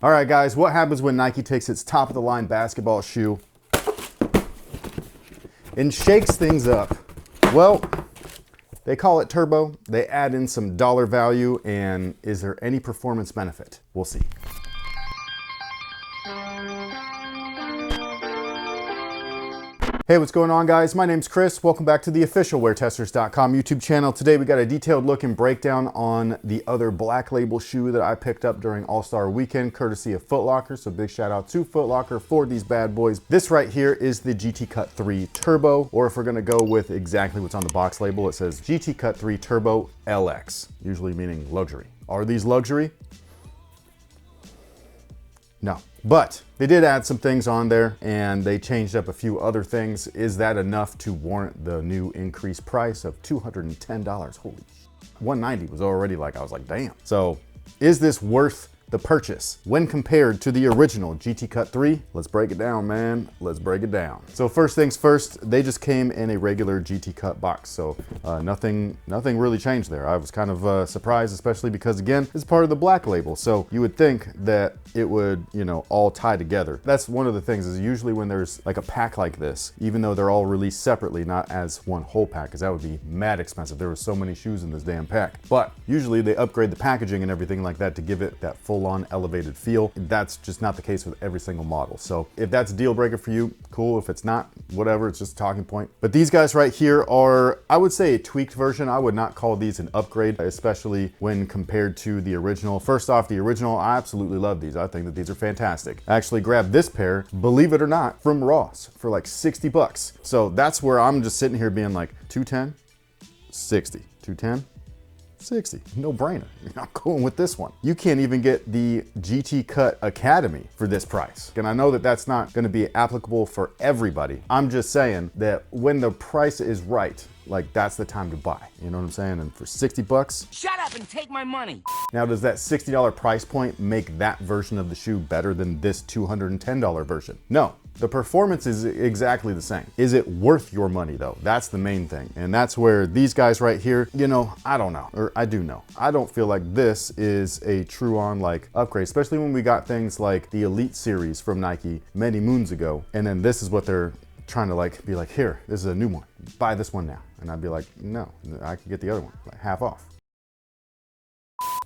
All right, guys, what happens when Nike takes its top of the line basketball shoe and shakes things up? Well, they call it turbo, they add in some dollar value, and is there any performance benefit? We'll see. Hey, what's going on, guys? My name's Chris. Welcome back to the official WearTesters.com YouTube channel. Today we got a detailed look and breakdown on the other black label shoe that I picked up during All-Star Weekend, courtesy of Foot Locker. So big shout out to Foot Locker for these bad boys. This right here is the GT Cut 3 Turbo, or if we're gonna go with exactly what's on the box label, it says GT Cut 3 Turbo LX, usually meaning luxury. Are these luxury? No, but they did add some things on there and they changed up a few other things. Is that enough to warrant the new increased price of $210? Holy, $190 was already like, I was like, damn. So is this worth the purchase when compared to the original GT Cut 3? Let's break it down, man. Let's break it down. So first things first, they just came in a regular GT Cut box. So nothing really changed there. I was kind of surprised, especially because again, it's part of the black label. So you would think that it would, you know, all tie together. That's one of the things is usually when there's like a pack like this, even though they're all released separately, not as one whole pack, because that would be mad expensive. There were so many shoes in this damn pack. But usually they upgrade the packaging and everything like that to give it that full-on elevated feel. That's just not the case with every single model. So if that's a deal breaker for you, cool. If it's not, whatever, it's just a talking point. But these guys right here are, I would say, a tweaked version. I would not call these an upgrade, especially when compared to the original. First off, the original, I absolutely love these. I think that these are fantastic. I actually grabbed this pair, believe it or not, from Ross for like 60 bucks. So that's where I'm just sitting here being like, 210, 60, 210, 60, no brainer. I'm going with this one. You can't even get the GT Cut Academy for this price. And I know that that's not gonna be applicable for everybody. I'm just saying that when the price is right, like that's the time to buy. You know what I'm saying? And for 60 bucks. Shut up and take my money. Now, does that $60 price point make that version of the shoe better than this $210 version? No. The performance is exactly the same. Is it worth your money though? That's the main thing. And that's where these guys right here, you know, I don't know, or I do know. I don't feel like this is a true on like upgrade, especially when we got things like the Elite series from Nike many moons ago. And then this is what they're trying to like, be like, here, this is a new one. Buy this one now. And I'd be like, no, I can get the other one, like half off.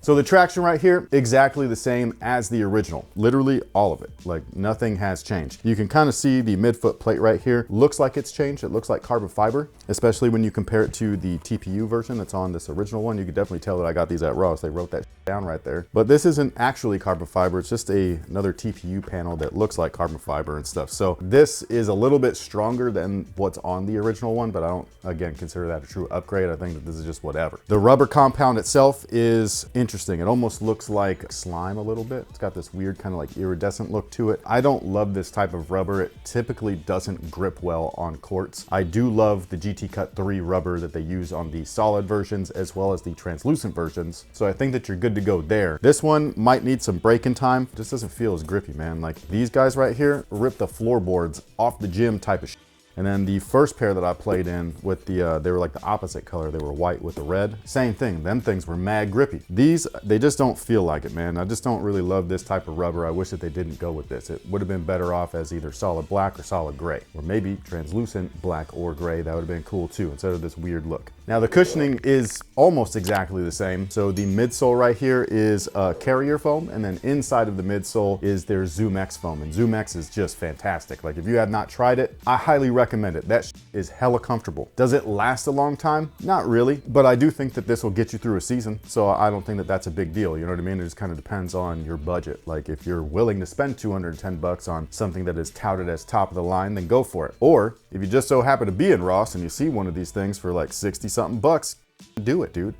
So the traction right here, exactly the same as the original. Literally all of it, like nothing has changed. You can kind of see the midfoot plate right here. Looks like it's changed. It looks like carbon fiber, especially when you compare it to the TPU version that's on this original one. You can definitely tell that I got these at Ross. They wrote that down right there. But this isn't actually carbon fiber. It's just another TPU panel that looks like carbon fiber and stuff. So this is a little bit stronger than what's on the original one, but I don't, again, consider that a true upgrade. I think that this is just whatever. The rubber compound itself is interesting. It almost looks like slime a little bit. It's got this weird kind of like iridescent look to it. I don't love this type of rubber. It typically doesn't grip well on courts. I do love the GT Cut 3 rubber that they use on the solid versions as well as the translucent versions. So I think that you're good to go there. This one might need some break-in time. It just doesn't feel as grippy, man. Like these guys right here rip the floorboards off the gym type of shit. And then the first pair that I played in with the, they were like the opposite color. They were white with the red. Same thing, them things were mad grippy. These, they just don't feel like it, man. I just don't really love this type of rubber. I wish that they didn't go with this. It would have been better off as either solid black or solid gray, or maybe translucent black or gray. That would have been cool too, instead of this weird look. Now the cushioning is almost exactly the same. So the midsole right here is carrier foam, and then inside of the midsole is their Zoom X foam. And Zoom X is just fantastic. Like if you have not tried it, I highly recommend it. That is hella comfortable. Does it last a long time? Not really, but I do think that this will get you through a season. So I don't think that that's a big deal. You know what I mean? It just kind of depends on your budget. Like if you're willing to spend 210 bucks on something that is touted as top of the line, then go for it. Or if you just so happen to be in Ross and you see one of these things for like 60 something bucks, do it, dude.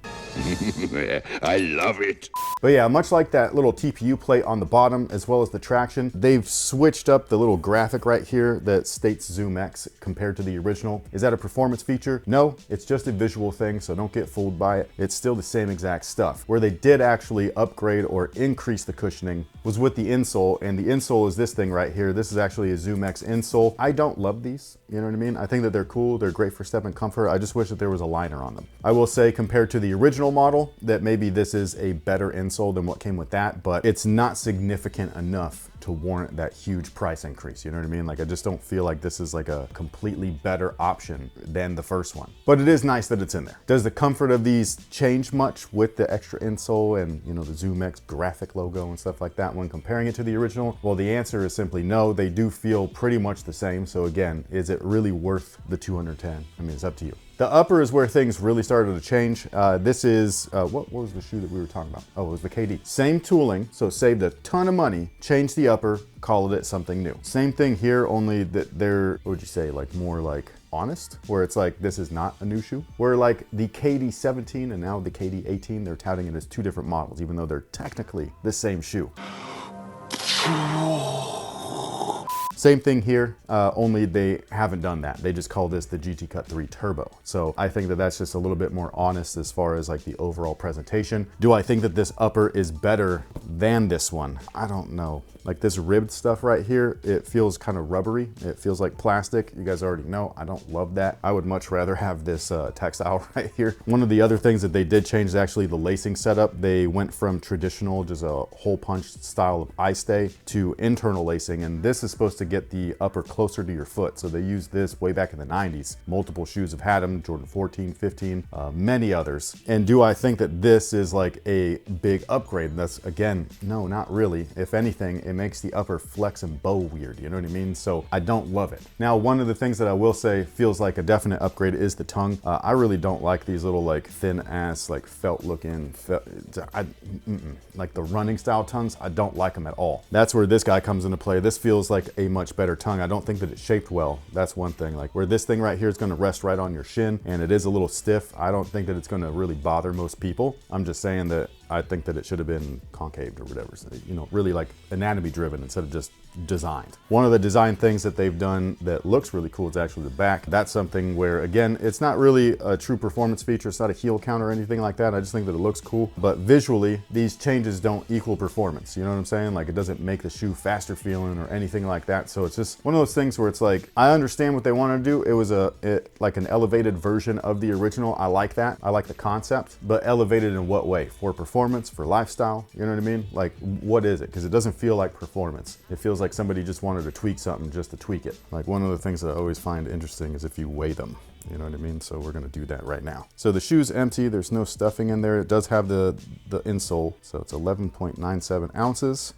I love it. But yeah, much like that little TPU plate on the bottom, as well as the traction, they've switched up the little graphic right here that states Zoom X compared to the original. Is that a performance feature? No, it's just a visual thing, so don't get fooled by it. It's still the same exact stuff. Where they did actually upgrade or increase the cushioning was with the insole, and the insole is this thing right here. This is actually a Zoom X insole. I don't love these, you know what I mean? I think that they're cool, they're great for step and comfort. I just wish that there was a liner on them. I will will say compared to the original model that maybe this is a better insole than what came with that, but it's not significant enough to warrant that huge price increase. You know what I mean? Like, I just don't feel like this is like a completely better option than the first one. But it is nice that it's in there. Does the comfort of these change much with the extra insole and, you know, the ZoomX graphic logo and stuff like that when comparing it to the original? Well, the answer is simply no. They do feel pretty much the same. So again, is it really worth the $210? I mean, it's up to you. The upper is where things really started to change. This is, what was the shoe that we were talking about? Oh, it was the KD. Same tooling, so saved a ton of money, changed the upper, called it something new. Same thing here, only that they're, what would you say, like more like honest, where it's like, this is not a new shoe. Where like the KD 17 and now the KD 18, they're touting it as two different models, even though they're technically the same shoe. Same thing here, only they haven't done that. They just call this the GT Cut 3 Turbo. So I think that that's just a little bit more honest as far as like the overall presentation. Do I think that this upper is better than this one? I don't know. Like this ribbed stuff right here, it feels kind of rubbery. It feels like plastic. You guys already know, I don't love that. I would much rather have this textile right here. One of the other things that they did change is actually the lacing setup. They went from traditional, just a hole punch style of eye stay to internal lacing. And this is supposed to get the upper closer to your foot. So they used this way back in the 90s. Multiple shoes have had them, Jordan 14, 15, many others. And do I think that this is like a big upgrade? And that's, again, no, not really. If anything, it makes the upper flex and bow weird, you know what I mean? So I don't love it. Now, one of the things that I will say feels like a definite upgrade is the tongue. I really don't like these little like thin ass, like felt looking, like the running style tongues. I don't like them at all. That's where this guy comes into play. This feels like a much better tongue. I don't think that it's shaped well. That's one thing. Like where this thing right here is going to rest right on your shin and it is a little stiff. I don't think that it's going to really bother most people. I'm just saying that I think that it should have been concaved or whatever. So, you know, really like anatomy driven instead of just designed. One of the design things that they've done that looks really cool is actually the back. That's something where, again, it's not really a true performance feature. It's not a heel count or anything like that. I just think that it looks cool. But visually, these changes don't equal performance. You know what I'm saying? Like it doesn't make the shoe faster feeling or anything like that. So it's just one of those things where it's like, I understand what they want to do. It was like an elevated version of the original. I like that. I like the concept, but elevated in what way? For performance, for lifestyle, you know what I mean? Like, what is it? Because it doesn't feel like performance. It feels like somebody just wanted to tweak something just to tweak it. Like one of the things that I always find interesting is if you weigh them. You know what I mean? So we're gonna do that right now. So the shoe's empty, there's no stuffing in there. It does have the insole, so it's 11.97 ounces.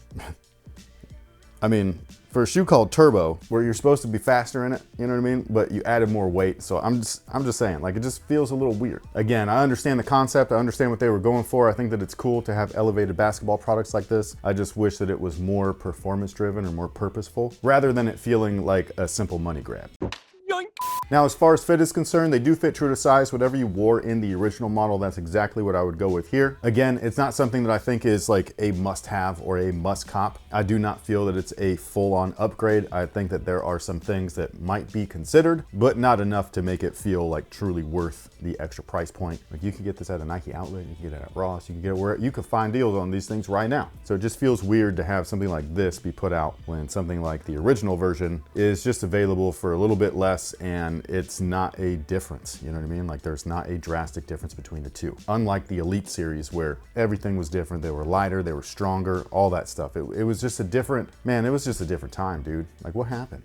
I mean, for a shoe called Turbo, where you're supposed to be faster in it, you know what I mean? But you added more weight. So I'm just saying, like, it just feels a little weird. Again, I understand the concept. I understand what they were going for. I think that it's cool to have elevated basketball products like this. I just wish that it was more performance driven or more purposeful rather than it feeling like a simple money grab. Now, as far as fit is concerned, they do fit true to size. Whatever you wore in the original model, that's exactly what I would go with here. Again, it's not something that I think is like a must-have or a must-cop. I do not feel that it's a full-on upgrade. I think that there are some things that might be considered, but not enough to make it feel like truly worth the extra price point. Like you can get this at a Nike outlet, you can get it at Ross, you can get it where you can find deals on these things right now. So it just feels weird to have something like this be put out when something like the original version is just available for a little bit less and it's not a difference, you know what I mean? Like there's not a drastic difference between the two. Unlike the Elite series where everything was different, they were lighter, they were stronger, all that stuff. It was just a different, man, it was just a different time, dude. Like what happened?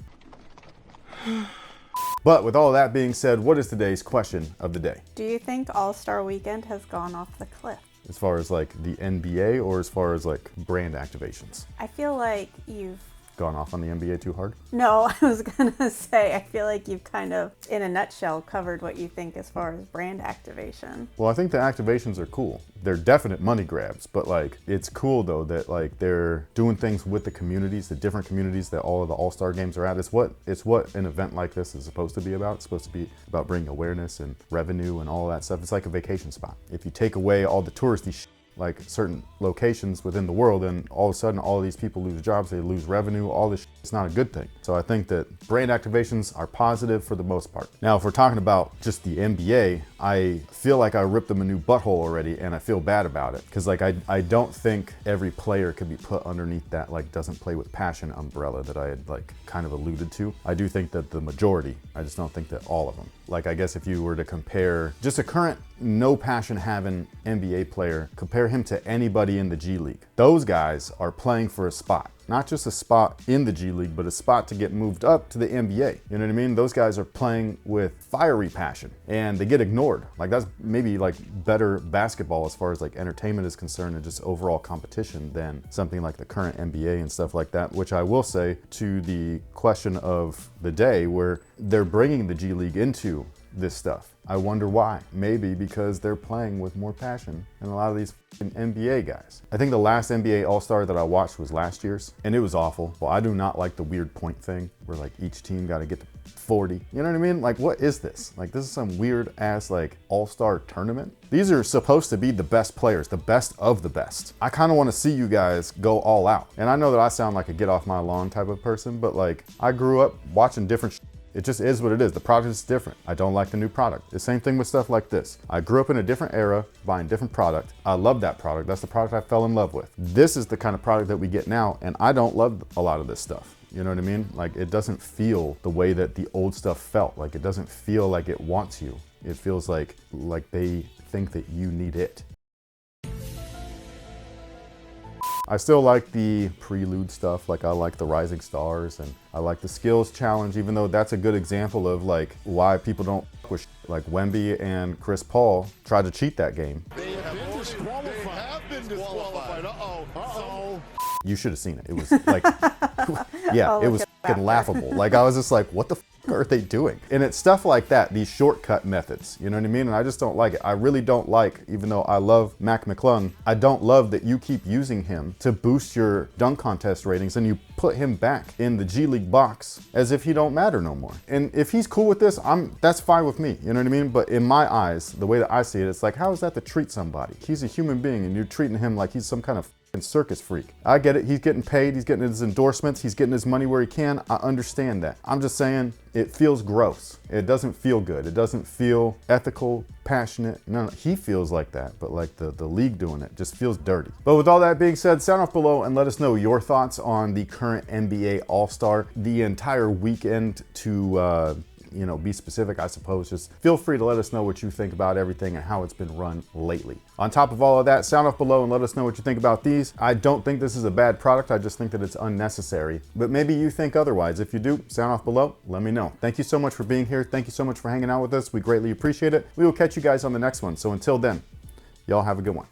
But with all that being said, what is today's question of the day? Do you think All-Star Weekend has gone off the cliff? As far as like the NBA or as far as like brand activations? I feel like you've gone off on the NBA too hard? No, I was gonna say, I feel like you've kind of, in a nutshell, covered what you think as far as brand activation. Well, I think the activations are cool. They're definite money grabs, but like, it's cool though that like they're doing things with the communities, the different communities that all of the All-Star games are at. It's what an event like this is supposed to be about. It's supposed to be about bringing awareness and revenue and all of that stuff. It's like a vacation spot. If you take away all the touristy like certain locations within the world, and all of a sudden all of these people lose jobs, they lose revenue, all this it's not a good thing. So I think that brand activations are positive for the most part. Now, if we're talking about just the NBA, I feel like I ripped them a new butthole already, and I feel bad about it. Because like I don't think every player could be put underneath that like doesn't play with passion umbrella that I had like kind of alluded to. I do think that the majority, I just don't think that all of them. Like I guess if you were to compare just a current no passion having NBA player, compare him to anybody in the G League. Those guys are playing for a spot. Not just a spot in the G League, but a spot to get moved up to the NBA. You know what I mean? Those guys are playing with fiery passion and they get ignored. Like that's maybe like better basketball as far as like entertainment is concerned and just overall competition than something like the current NBA and stuff like that, which I will say to the question of the day where they're bringing the G League into this stuff. I wonder why. Maybe because they're playing with more passion than a lot of these NBA guys. I think the last NBA All-Star that I watched was last year's, and it was awful. Well, I do not like the weird point thing where like each team got to get to 40. You know what I mean? Like, what is this? Like, this is some weird ass like All-Star tournament. These are supposed to be the best players, the best of the best. I kind of want to see you guys go all out. And I know that I sound like a get off my lawn type of person, but like I grew up watching different It just is what it is. The product is different. I don't like the new product. The same thing with stuff like this. I grew up in a different era, buying different product. I love that product. That's the product I fell in love with. This is the kind of product that we get now, and I don't love a lot of this stuff. You know what I mean? Like, it doesn't feel the way that the old stuff felt. Like, it doesn't feel like it wants you. It feels like they think that you need it. I still like the prelude stuff. Like, I like the Rising Stars, and I like the skills challenge, even though that's a good example of like why people don't fuck with like Wemby and Chris Paul tried to cheat that game. They have been disqualified. Uh-oh. You should have seen it. It was like, yeah, it was fucking laughable. Like, I was just like, what the fuck are they doing? And it's stuff like that, these shortcut methods, you know what I mean? And I just don't like it. I really don't like, even though I love Mac McClung, I don't love that you keep using him to boost your dunk contest ratings and you put him back in the G League box as if he don't matter no more. And if he's cool with this, that's fine with me, you know what I mean? But in my eyes, the way that I see it, it's like, how is that to treat somebody? He's a human being and you're treating him like he's some kind of circus freak. I get it. He's getting paid. He's getting his endorsements. He's getting his money where he can. I understand that. I'm just saying it feels gross. It doesn't feel good. It doesn't feel ethical, passionate. No, he feels like that, but like the league doing it just feels dirty. But with all that being said, sound off below and let us know your thoughts on the current NBA All-Star, the entire weekend to you know, be specific, I suppose. Just feel free to let us know what you think about everything and how it's been run lately. On top of all of that, sound off below and let us know what you think about these. I don't think this is a bad product. I just think that it's unnecessary. But maybe you think otherwise. If you do, sound off below. Let me know. Thank you so much for being here. Thank you so much for hanging out with us. We greatly appreciate it. We will catch you guys on the next one. So until then, y'all have a good one.